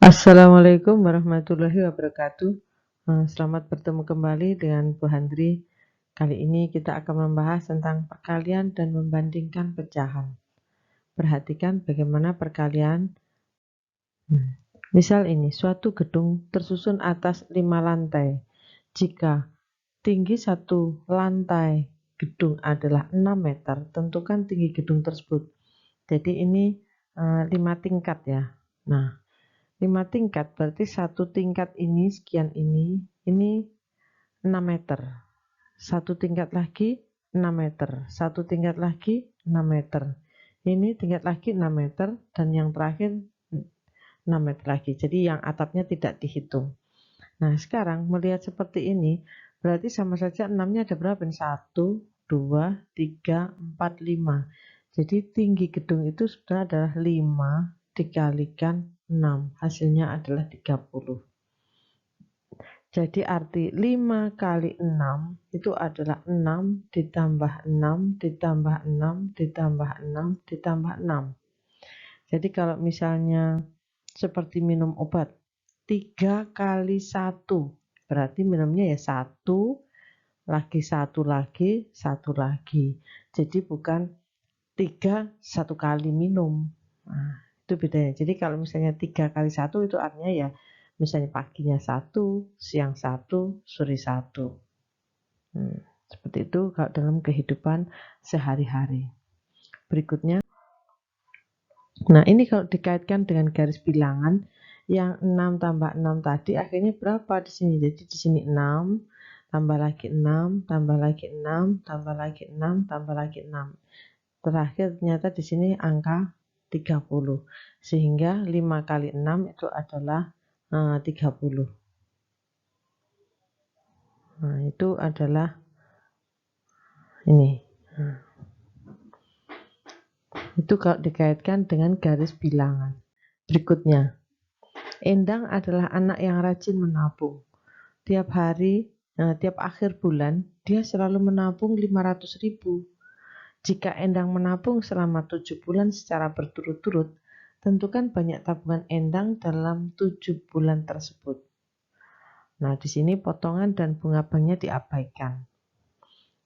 Assalamualaikum warahmatullahi wabarakatuh. Selamat bertemu kembali dengan Bu Handri. Kali ini kita akan membahas tentang perkalian dan membandingkan pecahan. Perhatikan bagaimana perkalian. Misal ini, suatu gedung tersusun atas 5 lantai. Jika tinggi satu lantai gedung adalah 6 meter, tentukan tinggi gedung tersebut. Jadi ini 5 tingkat ya. Nah, 5 tingkat berarti satu tingkat ini sekian ini 6 meter. Satu tingkat lagi 6 meter. Satu tingkat lagi 6 meter. Ini tingkat lagi 6 meter dan yang terakhir 6 meter lagi. Jadi yang atapnya tidak dihitung. Nah, sekarang melihat seperti ini berarti sama saja 6-nya ada berapa? 1, 2, 3, 4, 5. Jadi tinggi gedung itu sudah adalah 5 dikalikan 6. Hasilnya adalah 30. Jadi arti 5 kali 6 itu adalah 6 ditambah 6 ditambah 6 ditambah 6 ditambah 6. Jadi kalau misalnya seperti minum obat 3 kali 1 berarti minumnya ya 1 lagi 1 lagi 1 lagi. Jadi bukan 3 1 kali minum. Nah, itu bedanya. Jadi kalau misalnya 3 kali 1 itu artinya ya misalnya paginya 1, siang 1, sore 1. Seperti itu kalau dalam kehidupan sehari-hari. Berikutnya, nah ini kalau dikaitkan dengan garis bilangan yang 6 tambah 6 tadi akhirnya berapa di sini? Jadi di sini 6 tambah lagi 6 tambah lagi 6 tambah lagi 6 tambah lagi 6. Terakhir ternyata di sini angka 30. Sehingga 5 kali 6 itu adalah 30. Nah, itu adalah ini. Itu kalau dikaitkan dengan garis bilangan. Berikutnya, Endang adalah anak yang rajin menabung. Tiap hari, tiap akhir bulan, dia selalu menabung 500.000. Jika Endang menabung selama 7 bulan secara berturut-turut, tentukan banyak tabungan Endang dalam 7 bulan tersebut. Nah, di sini potongan dan bunga banknya diabaikan.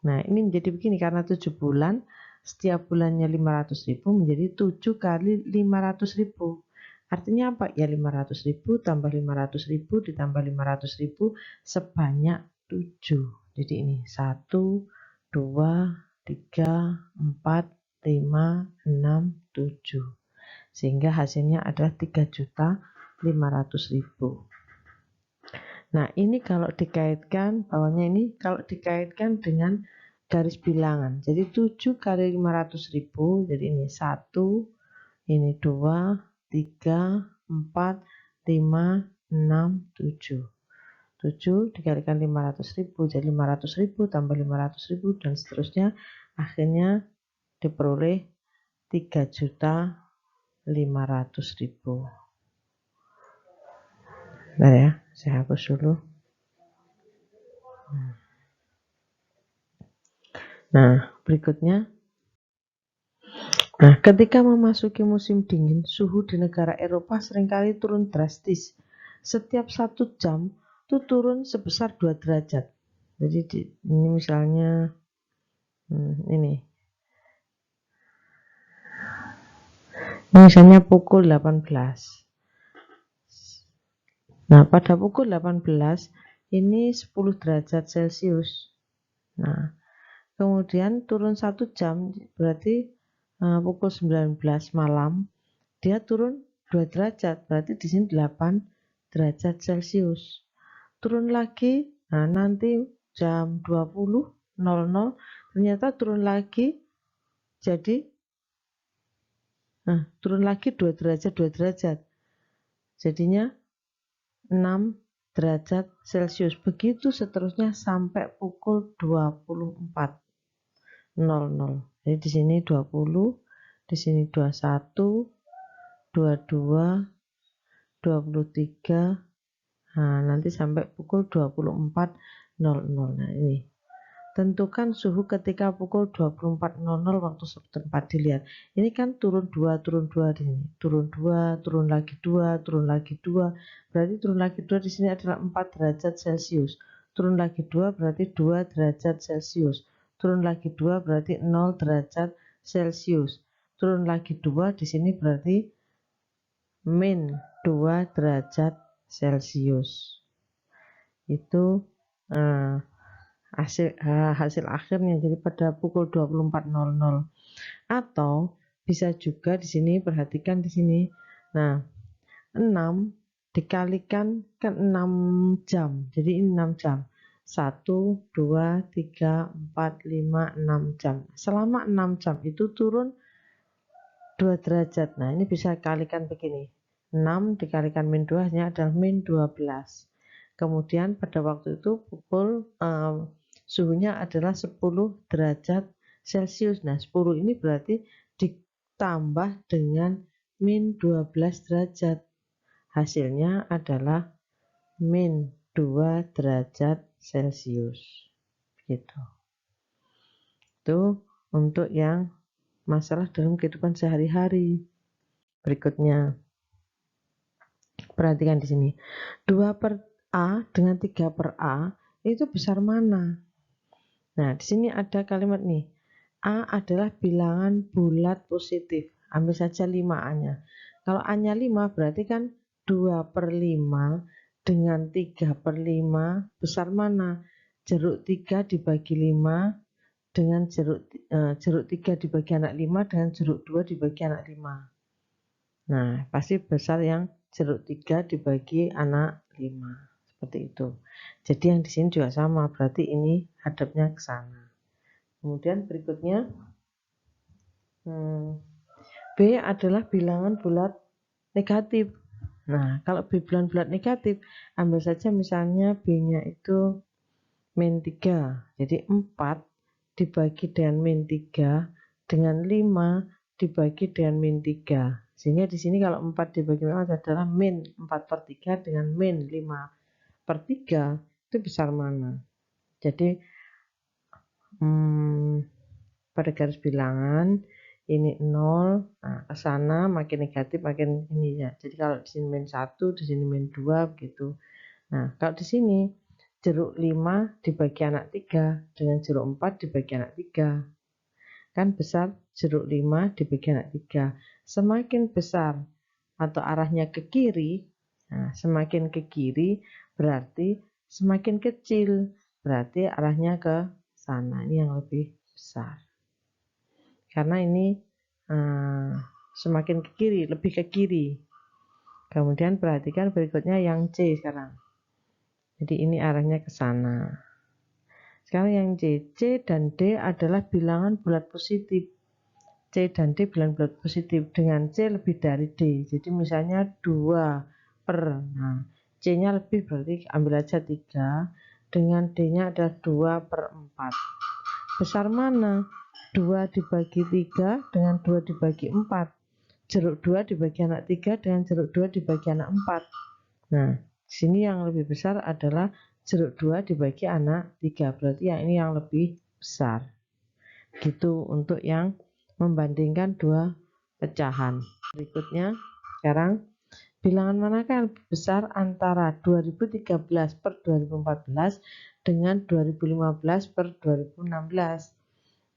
Nah, ini menjadi begini karena 7 bulan, setiap bulannya 500.000 menjadi 7 kali 500.000. Artinya apa? Ya 500.000 tambah 500.000 ditambah 500.000 sebanyak 7. Jadi ini 1, 2, 3, 4, 5, 6, 7. Sehingga hasilnya adalah 3.500.000. Nah, ini kalau dikaitkan, bawahnya ini kalau dikaitkan dengan garis bilangan. Jadi 7 kali 500.000, jadi ini 1, ini 2, 3, 4, 5, 6, 7. 7 dikalikan 500.000, jadi 500.000 tambah 500.000 dan seterusnya. Akhirnya diperoleh 3.500.000. Nah ya, saya hapus dulu. Nah, berikutnya. Nah, ketika memasuki musim dingin, suhu di negara Eropa seringkali turun drastis. Setiap 1 jam itu turun sebesar 2 derajat. Jadi ini misalnya ini misalnya pukul 18. Nah, pada pukul 18 ini 10 derajat Celcius. Nah, kemudian turun 1 jam berarti pukul 19 malam dia turun 2 derajat, berarti di sini 8 derajat Celcius. Turun lagi, nah nanti jam 20.00 ternyata turun lagi jadi turun lagi 2 derajat 2 derajat. Jadinya 6 derajat Celcius. Begitu seterusnya sampai pukul 24.00. Jadi di sini 20, di sini 21, 22, 23. Nah, nanti sampai pukul 24.00. Nah, ini Tentukan suhu ketika pukul 24.00 waktu setempat. Dilihat. Ini kan turun 2 di sini. Turun 2, turun lagi 2, turun lagi 2. Berarti turun lagi 2 di sini adalah 4 derajat Celcius. Turun lagi 2 berarti 2 derajat Celcius. Turun lagi 2 berarti 0 derajat Celcius. Turun lagi 2 di sini berarti min 2 derajat Celcius. Itu hasil akhirnya, jadi pada pukul 24.00. Atau bisa juga di sini, perhatikan di sini. Nah, 6 dikalikan kan 6 jam. Jadi ini 6 jam. 1, 2, 3, 4, 5, 6 jam. Selama 6 jam itu turun 2 derajat. Nah, ini bisa kalikan begini. 6 dikalikan min 2 hanya adalah min 12. Kemudian pada waktu itu suhunya adalah 10 derajat Celcius. Nah, 10 ini berarti ditambah dengan min 12 derajat. Hasilnya adalah min 2 derajat Celcius. Gitu. Itu untuk yang masalah dalam kehidupan sehari-hari. Berikutnya, perhatikan di sini. 2 per A dengan 3 per A itu besar mana? Nah, di sini ada kalimat nih. A adalah bilangan bulat positif. Ambil saja 5A-nya. Kalau A-nya 5 berarti kan 2 per 5 dengan 3 per 5 besar mana? Jeruk 3 dibagi 5 dengan jeruk 3 dibagi anak 5 dengan jeruk 2 dibagi anak 5. Nah, pasti besar yang jeruk 3 dibagi anak 5. Seperti itu. Jadi yang di sini juga sama, berarti ini hadapnya ke sana. Kemudian berikutnya, B adalah bilangan bulat negatif. Nah, kalau B bilangan bulat negatif, ambil saja misalnya B-nya itu min 3. Jadi 4 dibagi dengan min 3 dengan 5 dibagi dengan min 3. Sehingga di sini kalau 4 dibagi 5 adalah min 4 per 3 dengan min 5 per 3. Itu besar mana? Jadi pada garis bilangan ini 0, nah ke sana makin negatif makin ini ya. Jadi kalau di sini min 1, di sini min 2 begitu. Nah, kalau di sini jeruk 5 dibagi anak 3 dengan jeruk 4 dibagi anak 3. Kan besar jeruk 5 dibagi anak 3. Semakin besar atau arahnya ke kiri, nah, semakin ke kiri berarti semakin kecil, berarti arahnya ke sana. Ini yang lebih besar. Karena ini semakin ke kiri, lebih ke kiri. Kemudian perhatikan berikutnya yang C sekarang. Jadi ini arahnya ke sana. Sekarang yang C dan D adalah bilangan bulat positif. C dan D bilangan bulat positif. Dengan C lebih dari D. Jadi misalnya 2 per. Nah, C-nya lebih berarti ambil aja 3. Dengan D-nya adalah 2 per 4. Besar mana? 2 dibagi 3 dengan 2 dibagi 4. Jeruk 2 dibagi anak 3 dengan jeruk 2 dibagi anak 4. Nah, sini yang lebih besar adalah jeruk 2 dibagi anak 3. Berarti yang ini yang lebih besar. Gitu untuk yang membandingkan dua pecahan. Berikutnya, sekarang bilangan manakah yang lebih besar antara 2013 per 2014 dengan 2015 per 2016?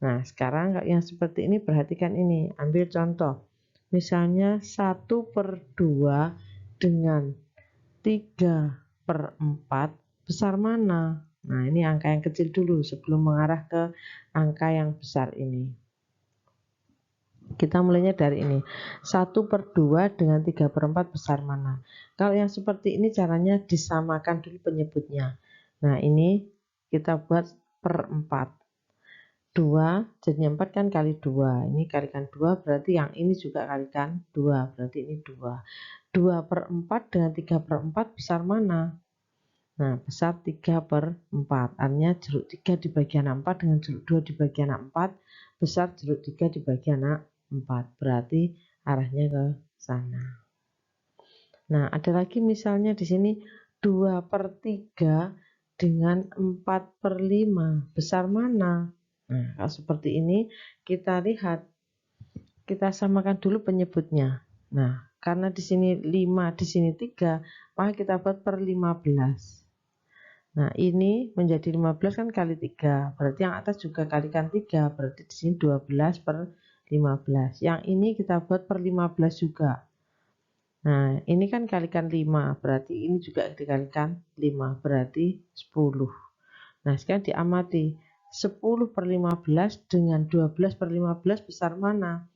Nah, sekarang yang seperti ini perhatikan ini. Ambil contoh. Misalnya 1 per 2 dengan 3 per 4 besar mana? Nah, ini angka yang kecil dulu sebelum mengarah ke angka yang besar ini. Kita mulainya dari ini. 1 per 2 dengan 3 per 4 besar mana? Kalau yang seperti ini caranya disamakan dulu penyebutnya. Nah, ini kita buat per 4. 2 jadinya 4 kan kali 2. Ini kalikan 2 berarti yang ini juga kalikan 2. Berarti ini 2. 2 per 4 dengan 3 per 4 besar mana? Nah, besar 3 per 4. Artinya jeruk 3 dibagi anak 4 dengan jeruk 2 dibagi anak 4. Besar jeruk 3 dibagi anak 4. Berarti arahnya ke sana. Nah, ada lagi misalnya di sini 2 per 3 dengan 4/5, besar mana? Nah, kalau seperti ini kita lihat, kita samakan dulu penyebutnya. Nah, karena di sini 5, di sini 3, maka kita buat per 15. Nah, ini menjadi 15 kan kali 3, berarti yang atas juga kalikan 3, berarti di sini 12/15. Yang ini kita buat per 15 juga. Nah, ini kan kalikan 5, berarti ini juga dikalikan 5, berarti 10. Nah, sekarang diamati, 10/15 dengan 12/15 besar mana?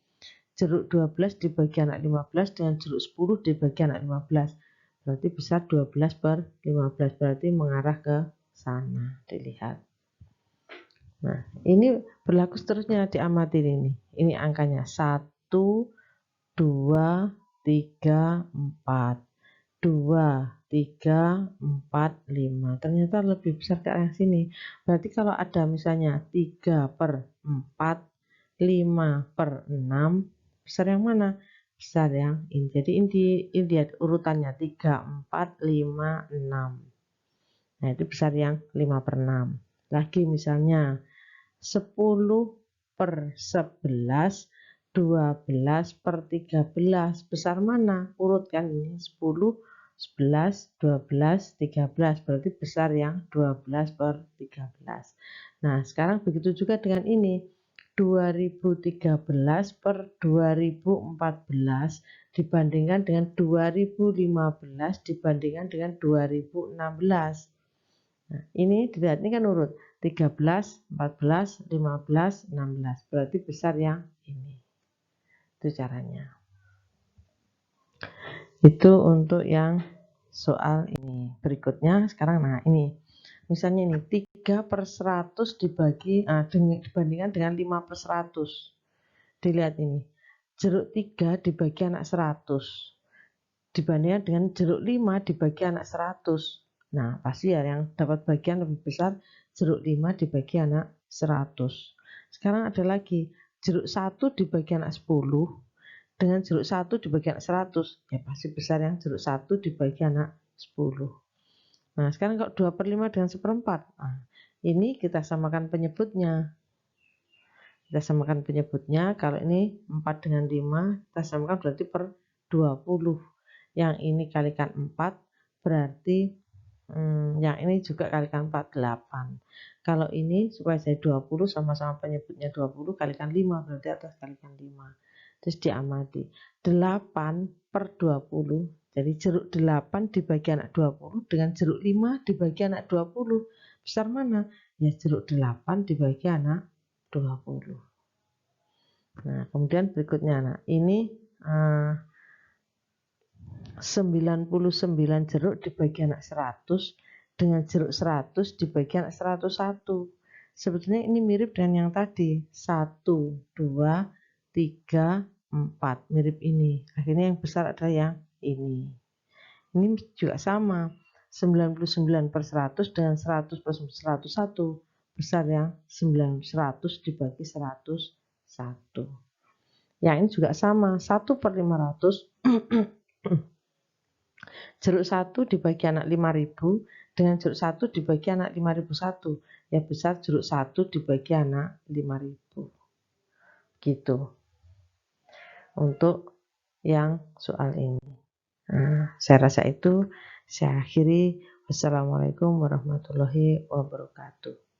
Jeruk 12 dibagi anak 15 dengan jeruk 10 dibagi anak 15. Berarti besar 12/15, berarti mengarah ke sana, dilihat. Nah, ini berlaku seterusnya, diamati ini. Ini angkanya 1, 2, 3, 4. 2, 3, 4, 5. Ternyata lebih besar ke arah sini. Berarti kalau ada misalnya 3/4, 5/6, besar yang mana? Besar yang ini. Jadi ini lihat urutannya 3, 4, 5, 6. Nah, itu besar yang 5/6. Lagi misalnya 10/11, 12/13. Besar mana? Urutkan ini 10, 11, 12, 13. Berarti besar yang 12/13. Nah, sekarang begitu juga dengan ini. 2013/2014 dibandingkan dengan 2015 dibandingkan dengan 2016. Nah, ini dilihat, ini kan urut 13, 14, 15, 16. Berarti besar yang ini. Itu caranya. Itu untuk yang soal ini. Berikutnya sekarang, nah ini. Misalnya ini 3/100 dibandingkan dengan 5/100. Dilihat ini. Jeruk 3 dibagi anak 100. Dibandingkan dengan jeruk 5 dibagi anak 100. Nah, pasti ya yang dapat bagian lebih besar jeruk 5 dibagi anak 100. Sekarang ada lagi, jeruk 1 dibagi anak 10 dengan jeruk 1 dibagi anak 100. Ya pasti besar yang jeruk 1 dibagi anak 10. Nah, sekarang kalau 2/5 dengan 1/4. Nah, ini kita samakan penyebutnya. Kita samakan penyebutnya, kalau ini 4 dengan 5, kita samakan berarti per 20. Yang ini kalikan 4, berarti yang ini juga kalikan 4, 8. Kalau ini supaya jadi 20, sama-sama penyebutnya 20, kalikan 5, berarti atas kalikan 5. Terus diamati, 8/20, jadi jeruk 8 dibagi anak 20 dengan jeruk 5 dibagi anak 20. Besar mana? Ya jeruk 8 dibagi anak 20. Nah, kemudian berikutnya, nah ini 99 jeruk dibagi anak 100 dengan jeruk 100 dibagi anak 101. Sebetulnya ini mirip dengan yang tadi, 1, 2, 3, 4. Mirip ini. Akhirnya yang besar adalah yang ini. Ini juga sama, 99/100 dengan 100/101. Besar yang 100 dibagi 101. Yang ini juga sama, 1/500. Jeruk 1 dibagi anak 5.000 dengan jeruk 1 dibagi anak 5.001. Ya besar jeruk 1 dibagi anak 5.000. Gitu. Untuk yang soal ini. Nah, saya rasa itu saya akhiri. Wassalamualaikum warahmatullahi wabarakatuh.